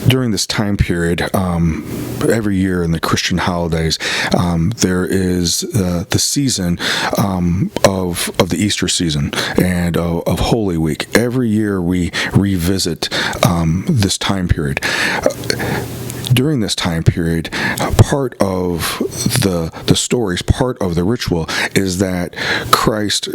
during this time period, every year in the Christian holidays, there is the season of the Easter season and of Holy Week. Every year we revisit this time period. During this time period, part of the stories, part of the ritual is that Christ,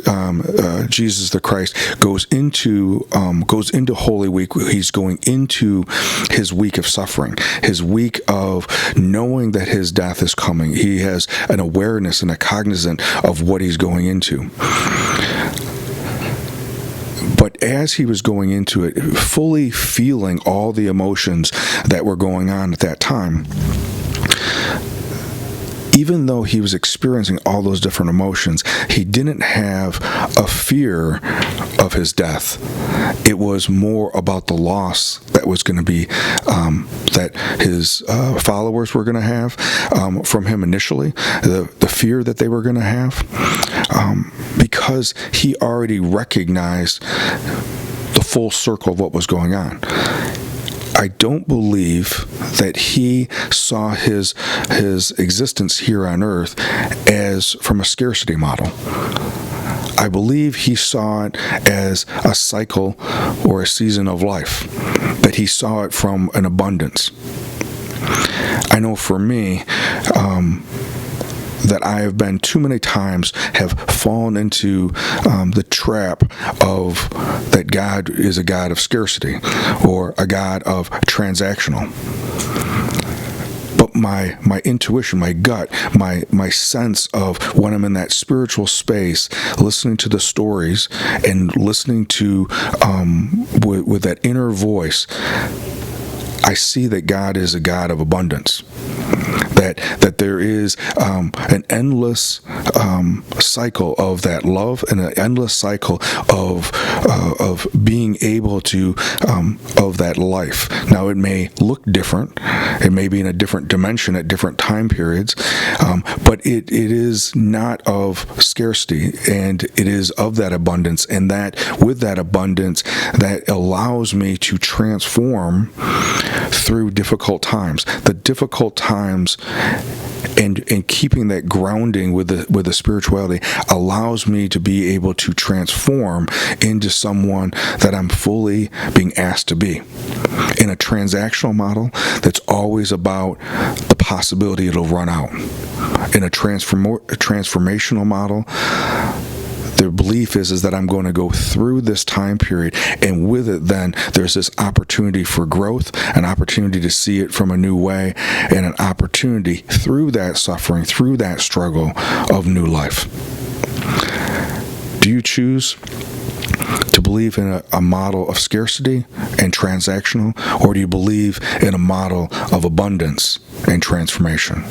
Jesus the Christ, goes into Holy Week. He's going into his week of suffering, his week of knowing that his death is coming. He has an awareness and a cognizant of what he's going into. But as he was going into it, fully feeling all the emotions that were going on at that time, even though he was experiencing all those different emotions, he didn't have a fear of his death. It was more about the loss that was going to be, that his followers were going to have from him initially, the fear that they were going to have, because he already recognized the full circle of what was going on. I don't believe that he saw his existence here on earth as from a scarcity model. I believe he saw it as a cycle or a season of life, that he saw it from an abundance. I know for me, that I have been too many times have fallen into the trap of that God is a God of scarcity or a God of transactional. But my intuition, my gut, my sense of when I'm in that spiritual space, listening to the stories and listening to with that inner voice, I see that God is a God of abundance. That there is an endless cycle of that love and an endless cycle of being able to of that life. Now it may look different, it may be in a different dimension at different time periods, but it is not of scarcity, and it is of that abundance, and that with that abundance that allows me to transform through difficult times. The difficult times and keeping that grounding with the spirituality allows me to be able to transform into someone that I'm fully being asked to be. In a transactional model, that's always about the possibility it'll run out. In a transformational model, the belief is that I'm going to go through this time period, and with it then there's this opportunity for growth, an opportunity to see it from a new way, and an opportunity through that suffering, through that struggle of new life. Do you choose to believe in a model of scarcity and transactional, or do you believe in a model of abundance and transformation?